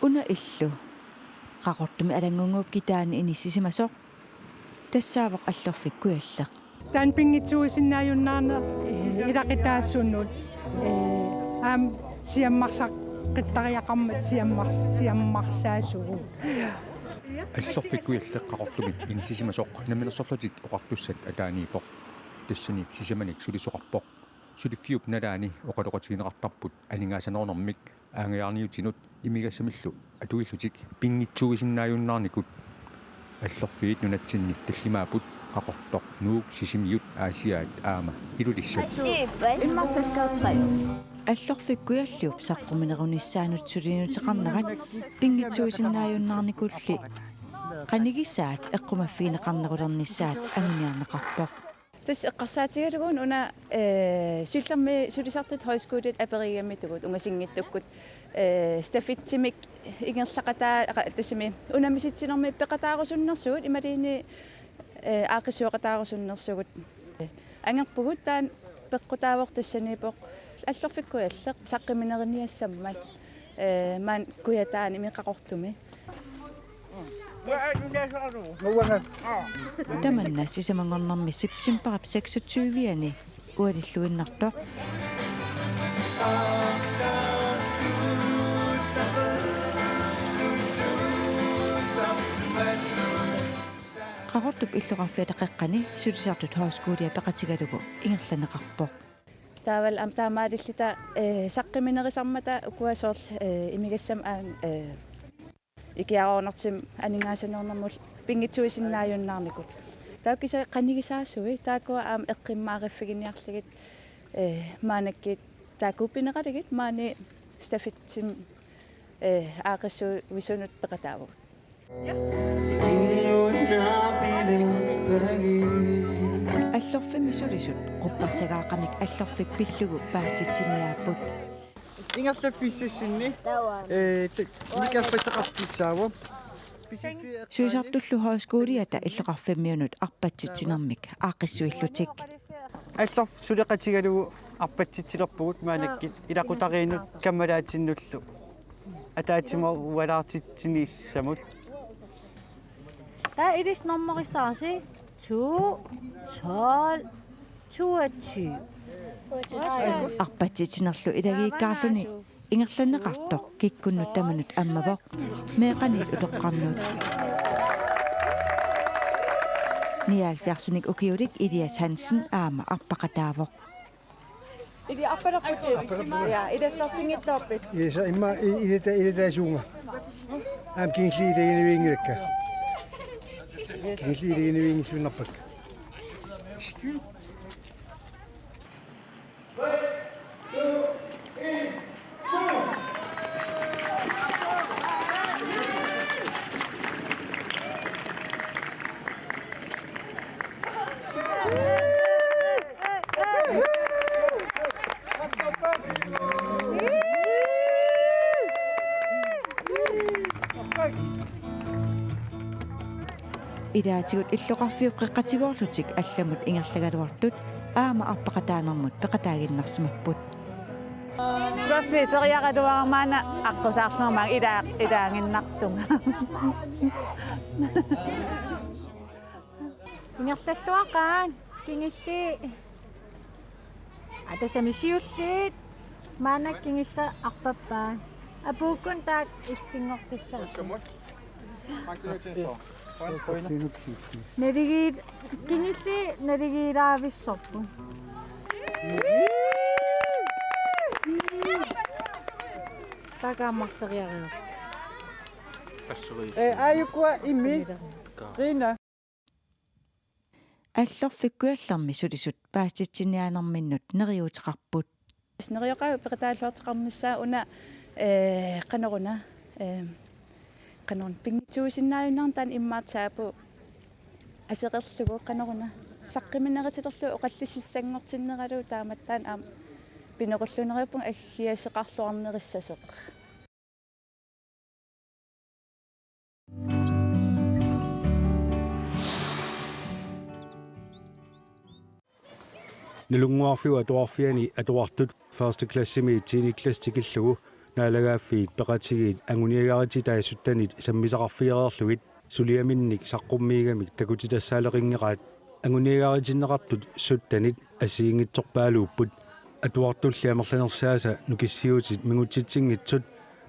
Una illu qaqortumi alangungguup kitaani inissisimasoq тассаавақ аллорфиккуяллақ таан пингитсуисиннааюннаарна илақитаассуннут аам сиаммарсақ қиттариақармат сиаммарсаасугу аллорфиккуяллеқ қақортумик инисисимасоқ наминерсорлутик оқартуссат атааниипоқ тассаник сисаманик сулисоқарпоқ сулиффиуп налаани оқалоқатигинеқартарпут алингаасанорнэрмик аангиарниутинут имигассамиллу атуиллутик пингитсуисиннааюннаарникут аллорфиит нунатсинник таллимаапут qaqortoq nuuk sisimiut aasiaat aama ilulissat иммартаскаутсрай аллорфиккуяллиуп саққуминерунissaanут сулинутеқарнерат пингитсуисиннааюннаарникулли qanigissaat эққумаффигинеқарнерулернissaat аминиарнеқарпоқ тас эққарсаатигалугун уна суллерми сулисартут хойскуулит апериаммитугут унгасингиттуккут стафитсимик игерлақатаа тассими унамиситсинерми пеқатаарусуннэрсуут ималини аақиссуоқатаарусуннэрсугут ангерпугут таан пеққутаавор тассанипоқ аллорфиккуяллеқ саққиминериниассаммат маан куятаани миқақортуми таманна сисамангорнэрми септемберап 26-ани уалиллуиннартоқ qaqortup иллуqarfiataqeqqani sulisartut hooskoolia peqatigalugu ingerlaneqarpoq таавал ам таамаалиллита саққиминерисармата укуасоорл имигассам аан икиароонартим анингаасанернэрмул пингитсуисиннааюннаарникут таукиса qanigисаасуи таакуа аам эққиммаариффигиниарлигит маанаккит таакуппинеқалигит маани стафитсим аақиссу висунут пеқатааву аллорфимми сулисут qupparsagaaqamik allorfik pillugu paastitsiniaaput ингерлаффиссассинни никаффатеқартиссаава суисартуллу hooskoolia иллоqarfimmiunut arpatsitsinarmik aaqissuillutик аллорф сулеқатигалугу арпатситсилерпугут маанаккит илақутариинут каммалаатиннуллу атаатима уалаартитсиниссамут Der er det nummer i sarsi 2 12 22 arpatsitsinerlu ilagiikkaarluni ingerlaneqartoq kikkunnut tamanut ammavoq meeqaniit uteqqarnuut niaalfiarsinik ukiulik Elias Hansen aama arpaqataavoq Idi apparapputi ja idessarsingittaapit Isa imma ileta suunga. Am kingsliide in wingrekka. Kingsliide in wing sunnappak. Idaatigut illoqarfiuq qiqqatigorlutik allamut ingerlagaluartut aama arpaqataanermut peqataaginnersimapput CrossFit-eriaqaluarmaana aqqusаарluarmaang idaanginnartunga Ingerlalluaqaan kingilli atasamisiulliit maanak kingilla arpappaan apuukkun taak itsingortussaa Nedigiit kingilli nedigiiraavissorpu Takaammarleriaria Ayukua immi Rina аллорфиккуалларми сулисут пааститсиниаанерминнут нериутеқарпут снериоқаа пеқатаалфаартеқарнissaа уна канеруна канон пингитсуисиннааюннартан иммаатсаапу асеқерлугу канеруна саққиминеритилерлу оқаллиссангортиннералу тааматтаан аам пинеқуллунериуппун аггиасеқарлуарнериссасеқ Nilunguarfiu atuarfiani atuartut første klassimi tiini klass tikillugu naalagaaffiit peqatigiit anguniagariti taissuttanit sammisaqarfiareerlugit suliaminnik saqqummiigamik takutitassaalerинngeraat anguniagaritinnaqartut suttanit assiingitsorpaaluupput atuartulliamerlanersaasa nukissiutit mingutitsingitsut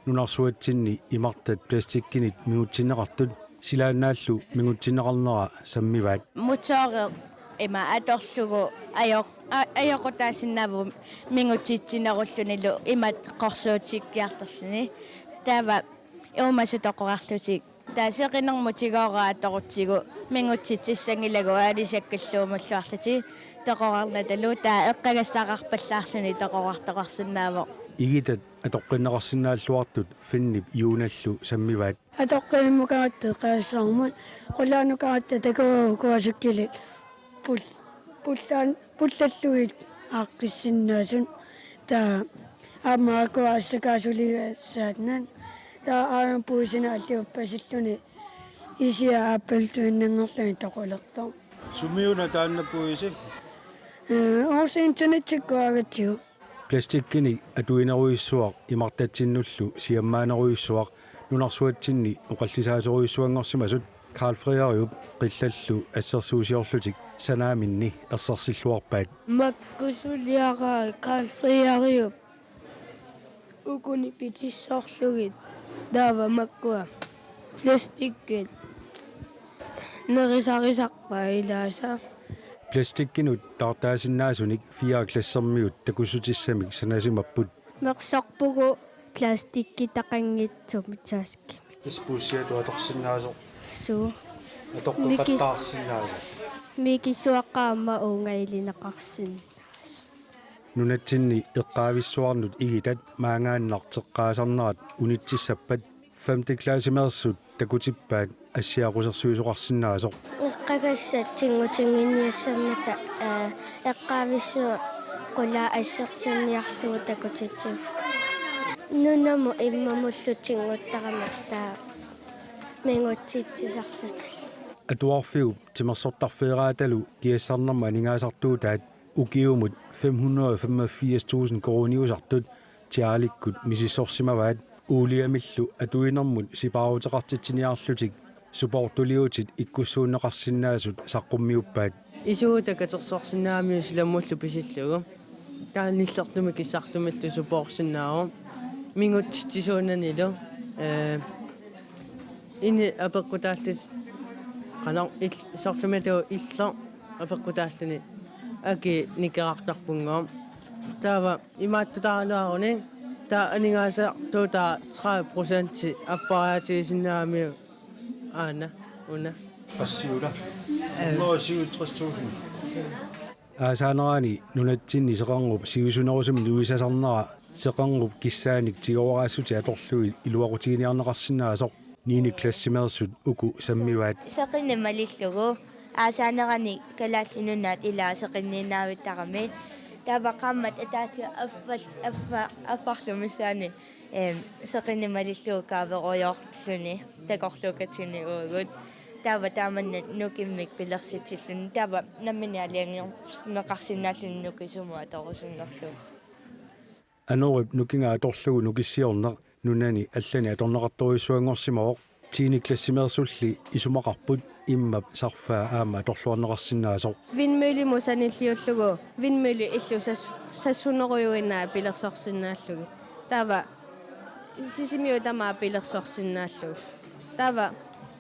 nunarsuatsinni imartat plastikkinit mingutsinneqartut silaannaallu mingutsinneqarnera sammivaat mutsoore ima atorlugu ajoqutaassinnavu mingutitsinerullunilu imat qorsuutikkiartorluni taava iumasutоqorarlutik taaseqinermutigooraatorutigu mingutitsissangilagu aalisakkalluumulluarluti toqorarnatalu taa eqqagassaqarpallaarluni toqorartoqarsinnaavo igitat atoqqinneqarsinnaalluartut finnip yuunallu sammivaat атоққиммукаатте қаассаармут қулаанукаатта такуу куасуккили пуллаллугит ааққиссиннаасун таа амаакуаассакаасулигассаатнан таа аам пуисина аллиуппасиллуни исиа аппалтуиннангерлуни тоқулертоо Summiuna taannappuisi. орс интернетиккуагатсигу пластиккини атуинеруйссуақ имартатсиннуллу сиаммаанеруйссуақ нунарсуатсинни оқаллисаасоруйссуангорсимасут Karl Frederik qillallu assерсуусиорлутик санааминни ерсерсиллуарпаат маккусулиараа Karl Frederik укуни питиссоорлугит даава маккуа пластиккит нерисарисарпаа илааса пластиккинут тартаасиннаасуник 4 классермиут такусутиссамик санасимаппут мерсорпугу пластикки тақангитсумитсааски Испусиату аторсиннаасо. суу Атоққупаттаарсиннаасо. микисуаққаама уунгаилинеқарсин нунатсинни эққаависсуарнут игитат маангааннартеққаасарнерат унитсиссаппат 5. классимерсут такутиппаат ассиақусерсуисоқарсинаасо эққагассатсингутингинниассаммата эққаависсуа қула ассертинниарлугу такутитсу нунаму иммамуллутингуттараматтаа менгутситсисарлутил атуарфиу тимерсортарфеерааталу киассарнерма анингаасартуутаат укиумут 585,000 корониусартут тиаликкут мисиссорсимаваат уулиамиллу атуинермут сипаарутеқартитсиниарлутик супортулиутит иккуссууннеқарсинаасут саққуммиуппаат исуутакатерсорсинаамиус ламмуллу писиллугу тааниллертуми киссартумиллу супоорсинааро мингутсисуунанилу ини апеккутааллут канар соорлумату иллер апеккутааллуни аки никерартарпунгоо таава имааттутаалааруни таа анингааса тута 30% аппараатисиннаами аана уна Пассиула. Лоосиутрстуусин. аасаанерани нунатсинни сеқарнуп сиусунерусум нуисасарнера сеқарнуп киссааник тигоораассути аторлуи илуақутигиниарнеқарсинаасоқ 9. классимерсут уку саммиваат сақиннамалиллугу аасаанерани калааллунунаат илаасеқиннинаавиттарами тавақаммат атаасиу аффарлумисаани сақиннамалиллугу каавероёрлуни такорлукатсини уугут тава тааманнат нукиммик пилерситсиллуни тава намминиалиангер неқарсинааллуни нукисумуа торусуннерлуг анорып нукинга аторлугу нукиссиорнеқ нунани аллани аторнеқарторуиссуангорсимаоқ 10. классимерсулли исумақарпут иммап сарфаа аама аторлуарнеқарсинаасоқ виндмølle саниллиуллугу виндмølle иллу сассунеруйуинаа пилерсорсинааллуги тава сисимиу тамаа пилерсорсинааллуги тава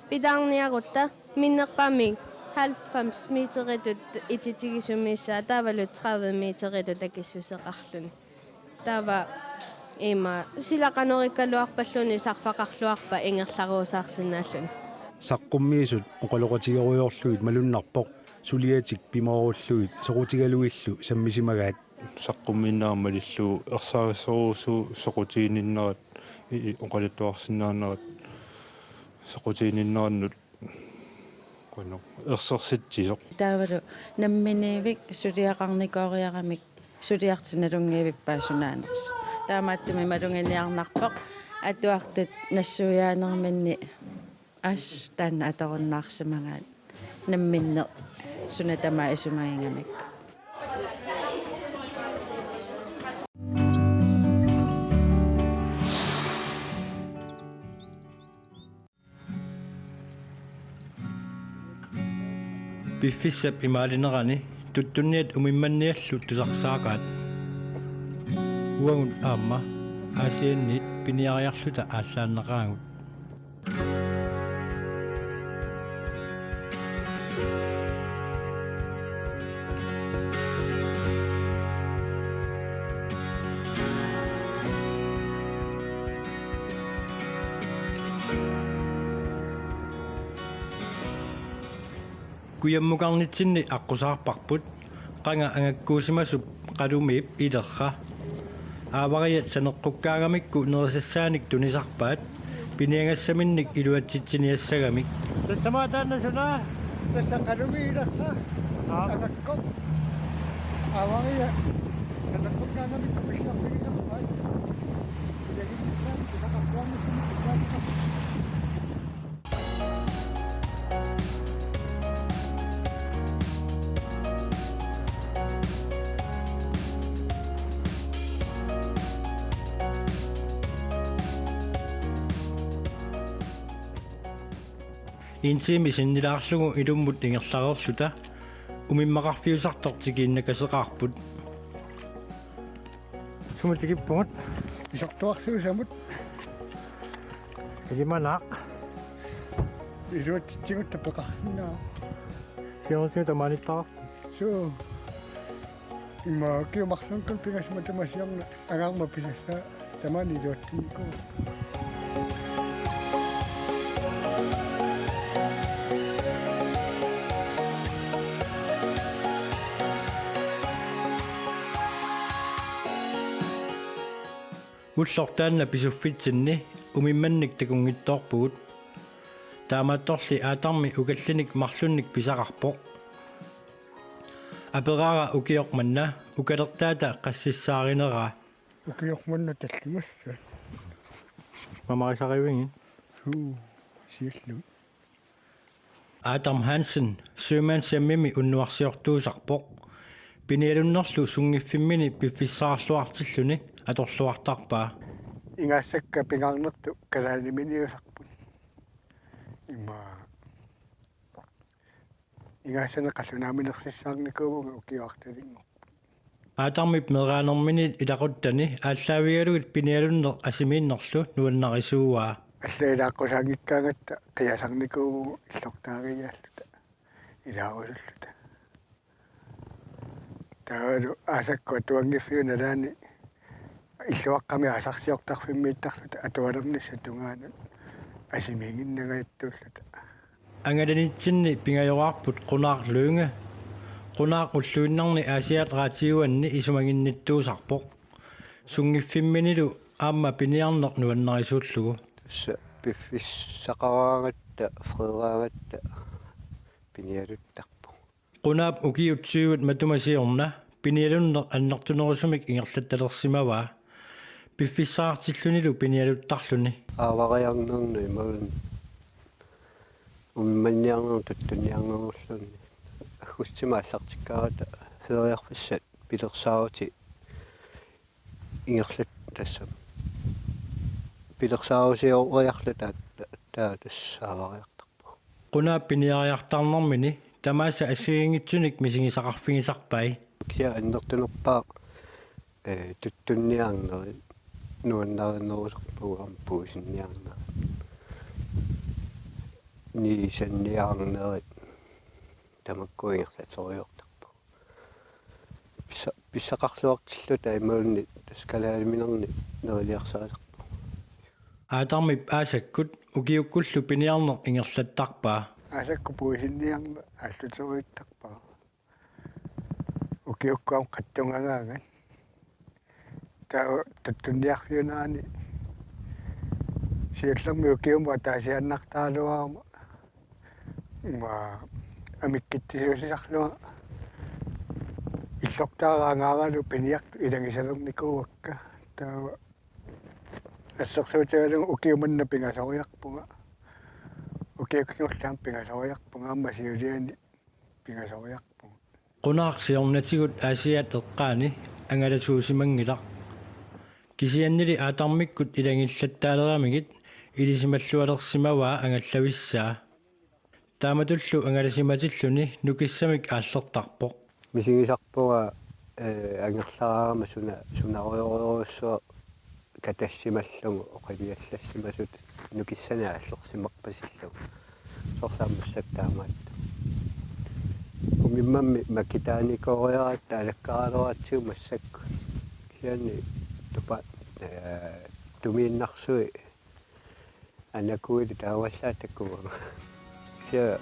питаарниарутта миннерпаамик 90 метеритут ититигисумиссаа тавалу 30 метеритут такиссусеқарлуни тава има силақанориккалуарпаллуни сарфақарлуарпа ингерларуусаарсинааллуни саққуммиисут оқалоқатигеруйорлуит малуннарпоқ сулиатик пимооруллуит соқутигалуиллу саммисимагаат саққумминнаамалиллу ерсаагассоруусу соқутиининнерат оқалаттуарсинаанерат соқутиининнерannут қано ерсерситсисоқ таавалу намминивик сулиақарникоориарамик сулиартиналунгиивиппаасунаанерс таамааттуми малунгиниарнарпоқ атуартут нассуяанерминни ас таанна аторуннаарсимагаат намминне сунатама исумаингамик Biffissap imaalinnerani tuttunniat umimmanniallu tusarsaaqaat uangut aamma aasiannit piniariarluta ааllaannaqaangut kuyammukarnitsinni аққусаарпарпут qanga angakkuusimasup qalumiip ilerra aavariat saneqqukkaangamikku nerissassaanik tunisarpaat piniangassaminnik iluatsitsiniassagamik tassamaataannasuna tassa qalumi ilerra angakko aavaria saneqqukkaangamikku pillarpigilerpaat yaginnissaanik isaqartuarnissimik Intiimi sinnilaarlugu ilummut ingerlarerluta umimmaqarfiusartortigiinnakaseqaarput sumutikippungut isortuarsuusamut ilimanaaq iluatitsigut tapeqarsinnaa siorsiu tamanittaqar suu imma kiumarlunkul pingasma tamasiorna agaarma pisassa tamani iluattinikku Ullortaanna pisuffitsinni umimmannik takungittoorpugut taamattorli aatarmi ukallinik marlunnik pisaqarpoq aperaara ukiormanna ukalertaata qassissaarinera ukiormanna tallimassa mamarisariwingin siallu Adam Hansen sømandsammimi unnuarsiortuusarpoq pinialunnerlu sungiffimmini piffissaarluartilluni atorluartarpaa ingassakka pingarnertu kalaaliminiusarput imma ingassana qallunaaminersissaarnikuuga ukiuartalingo aatarmip meraanermini ilaquttani ааllaavigalugit pinialunner asimiinnerlu nuannarisuuaa аллаилааққусаангиккаагатта қиасарникуугу иллортаагиааллута илааруллута таалу асакку туангиффиуналаани иллуаққами асарсиортарфиммииттарлута атуалернисса тунгаанут асимингиннагаяттууллута ангаланитсинни пингайораарпут qunaarluunga qunaaq уллуиннарни аасиат раатиуанни исумагинниттуусарпоқ сунгиффимминилу аама пиниарнер нуаннарисууллугу пиффиссақараангатта фредераагатта пиниалуттарпо qunaap ukiutsiugut matumasiorna pinialunner annertunerusumik ingerlattalерсимаваа пиффиссаартиллунилу пиниалуттарлуни аавариарнерну имавун умманниарнер туттуниарнерлунни аггустима аллартиккаарата фериарфиссат пилерсаавути ингерлат тассам пилерсаавусиориарлута таа тассаавариартарпо qunaap piniariartarnermini тамааса ассигингитсуник мисигисақарфигисарпай киа аннертунерпаа туттунниаарнери нуаннаринерусерпугам пуусинниаарнери нисанниаарнери тамаккуингерлаториортарпу писсақарлуартиллута имаунни таскалаалиминерни нерилиарсаалерпу аатармип аасаккут укиуккуллу пиниарнер ингерлаттарпаа асакку пуусинниарна аллутеруиттарпаа укиуккуам қаттунгагааган таа туттунниарфиунаани сиаллерми укиума таасианнартаалуаама ма амиккитсиусисарлуга иллортаараагааралу пиниарту илагисалерникууакка таа ассерсуутигалу укиуманна пингасориарпуга укиуккиуллаам пингасориарпуга аама сиулиани пингасориарпуга qunaarsiornatигут аасиат эққаани ангаласуусимангилар кисианнили аатармиккут илагиллаттаалерамигит илисималлуалерсимаваа ангаллависсаа тааматуллу ангаласиматиллуни нукиссамик ааллертарпоq мисигисарпуга ангерлаарама сунариориоруссуа катассималлугу оқалиаллассимасут нукиссани ааллерсимарпасиллугу сорсааммассак таамаат умиммамми макитааникориаратта алаккаралератсиу массакку киани тупа тумииннарсуи анакуили тааваллаатаккуга киа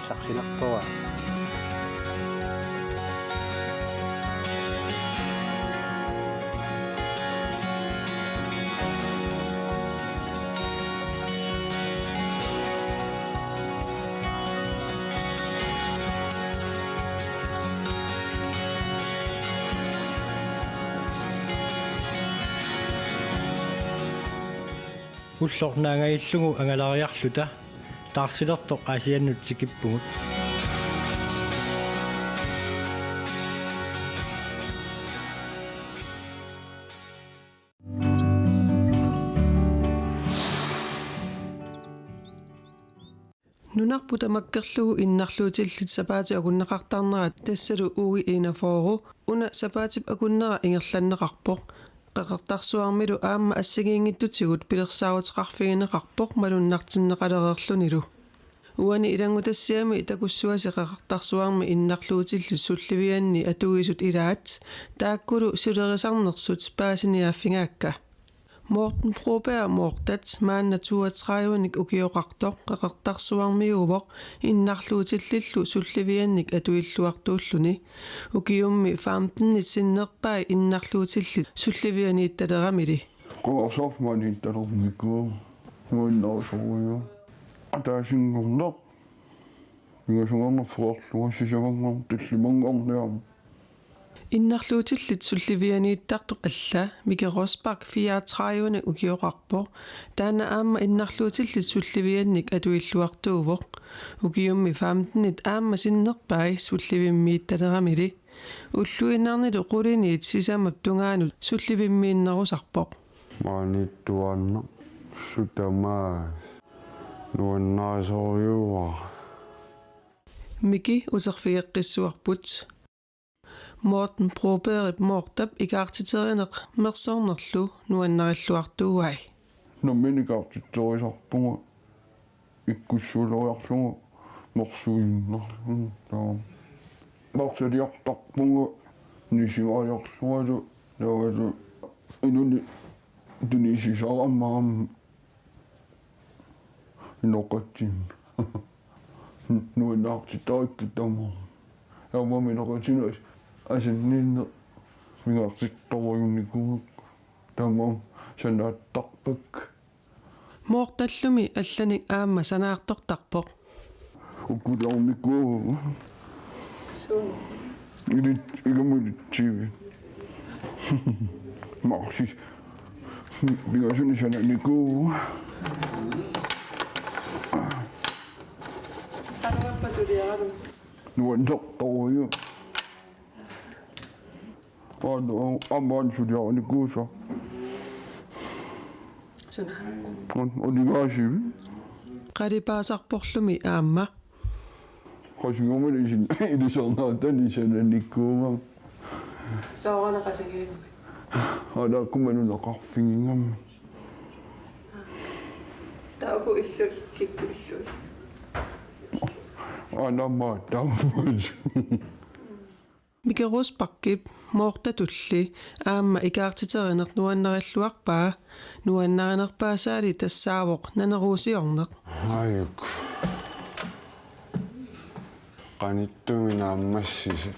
сарсинарпуа уллорнаангаиллугу ангалариарлута таарсилертоq асианнутсикиппугут нунарпут амаккерлугу иннарлуутиллит сапаати акуннеқартаарнерат тассалу ууги инафоору уна сапаатип акуннера ингерланнеқарпоq qaqartarsuarmilu aamma assagиингиттутигут пилерсаагутеқарфигинеқарпоq малуннартиннеқалереерлунилу уани илангутассиами итакуссуаси qaqartarsuarmi иннарлуутиллу сулливианни атугисут илаат тааккулу сулерисарнерсут паасиниааффигаакка Morten Broberg Mortat maanna 32-ник укиоқартоқ qaqartarsuarmiuvoq иннарлуутиллиллу сулливианник атуиллуартууллуни укиумми 15-нит синнерпаа иннарлуутилли сулливианиитталерамили qoorsormaaniittalormikku muinnersoruyo ataasiнгорнеқ мигасунгорнерфуорлуга сисавангор туллимангорниарма иннарлуутиллит сулливианииттартоқ алла Мике Росбак 34-ны укиоқарпоқ таана аама иннарлуутиллит сулливианник атуиллуартуувоқ укиумми 15-нит аама синнерпаа сулливиммиитталерамили уллуиннарнилу quliniit сисамап тунгаанут сулливиммииннерусарпоқ маниттуанна сутамаас нуаннаасориуа Мики утерфиеққиссуарпут Morten Broberg Mortap ikaartiterинеқ мерсорнерлу нуаннариллуартууай номиникаартитторисарпугу иккуссуулориарлугу мерсуиннерлу таа марсалиартарпугу нисимаалиарлуалу тавалу инуни тунисисараммарам ноқатсин нуаннаартитториккитама яумаминеқатинас асиннинне мигаартитторуйунникугук тамам санааттарпак Mortallumi алланик аама санаартортарпоқ уккулаумикуу илумулитсиви марсис мигасуни сананикуу нуанторторуйу амман сулиарникууса онигасиви qalipaasaarporlumi aamma qasingumalisin ilisarnaatani sananikkuuga saoranaqasigiigu алааккуманунеқарфигингамми тааку иллут кикку иллут анамма тааммус Mike Rosbak Mortatulli aamma ikaartiteriner nuannarилluarpaa nuannarinerpaasaali tassaavoq naneruusiorneq ayuk qanittuminaammassisi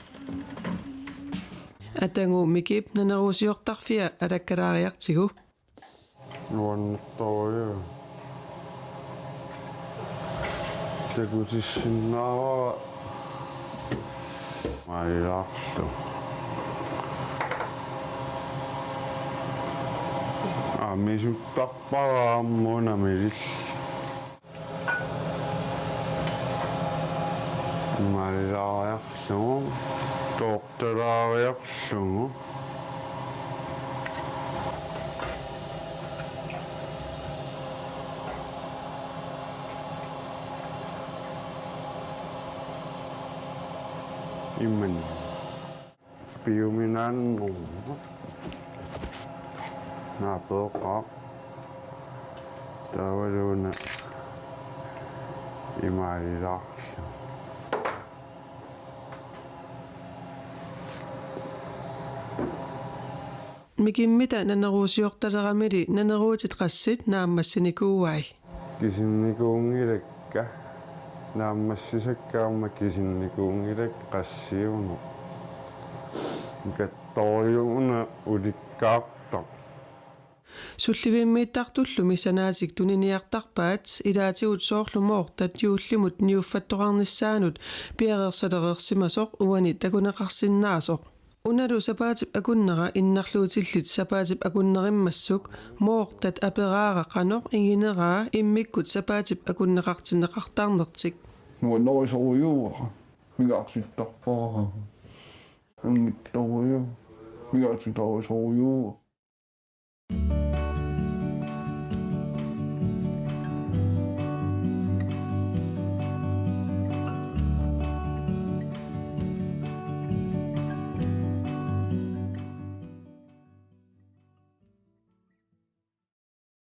atangu mikip naneruusiortarfia alakkalaariartigu nuannertoruyo takutissinnaava Aiarto. Misuttarparaammuuna milis. Malariarlugu, tortalaariarlugu. imman piuminan napoqa tawaluna imarilaqlu Mikimmita naneruusiortaleramili naneruutit qassit naammassinikuuai. Kisinnikuungilakka naammassisakkaarma kisinnikuungilak qassiunu kattoriuna ulikkaartaq Sulliviimmiittartullumi sanaatik tuniniartarpaat ilaatigut soorlumoortat juullimut niuffattoqarnissaanut piareersalerersimasoq uani takuneqarsinnaasoq Unalu sapaatip akunnera innarluutillit sapaatip akunnerimmassuk moortat aperaara qanoq ingineraa immikkut sapaatip akunneqartinneqartaarnertik nuanorisorujuuqa migaaqsittarpaa angittoruju migaaqsittorisorujuuqa